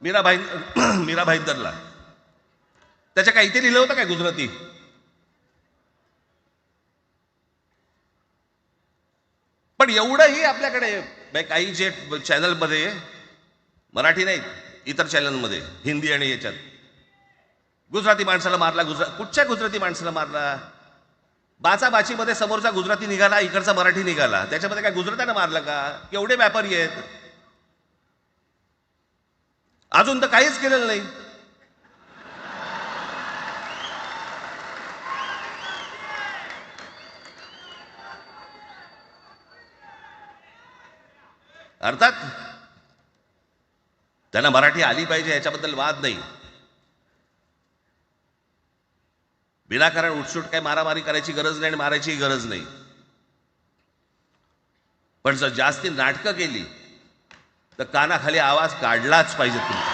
मीरा भाईंदरला त्याच्या काही ते लिहिलं होतं काय गुजराती? पण एवढंही आपल्याकडे काही जे चॅनलमध्ये, मराठी नाही इतर चॅनलमध्ये, हिंदी आणि याच्यात गुजराती माणसाला मारला, कुठच्या गुजराती माणसाला मारला? बाचाबाचीमध्ये समोरचा गुजराती निघाला, इकडचा मराठी निघाला, त्याच्यामध्ये काय गुजरात्यानं मारलं का? केवढे व्यापारी आहेत, अजून तर काहीच केलेलं नाही. अर्थात त्यांना मराठी आली पाहिजे याच्याबद्दल वाद नाही. विनाकारण उठसूट काय मारामारी करायची गरज नाही आणि मारायची गरज नाही. पण जर जास्ती नाटकं केली तर कानाखाली आवाज काढलाच पाहिजे तुम्ही.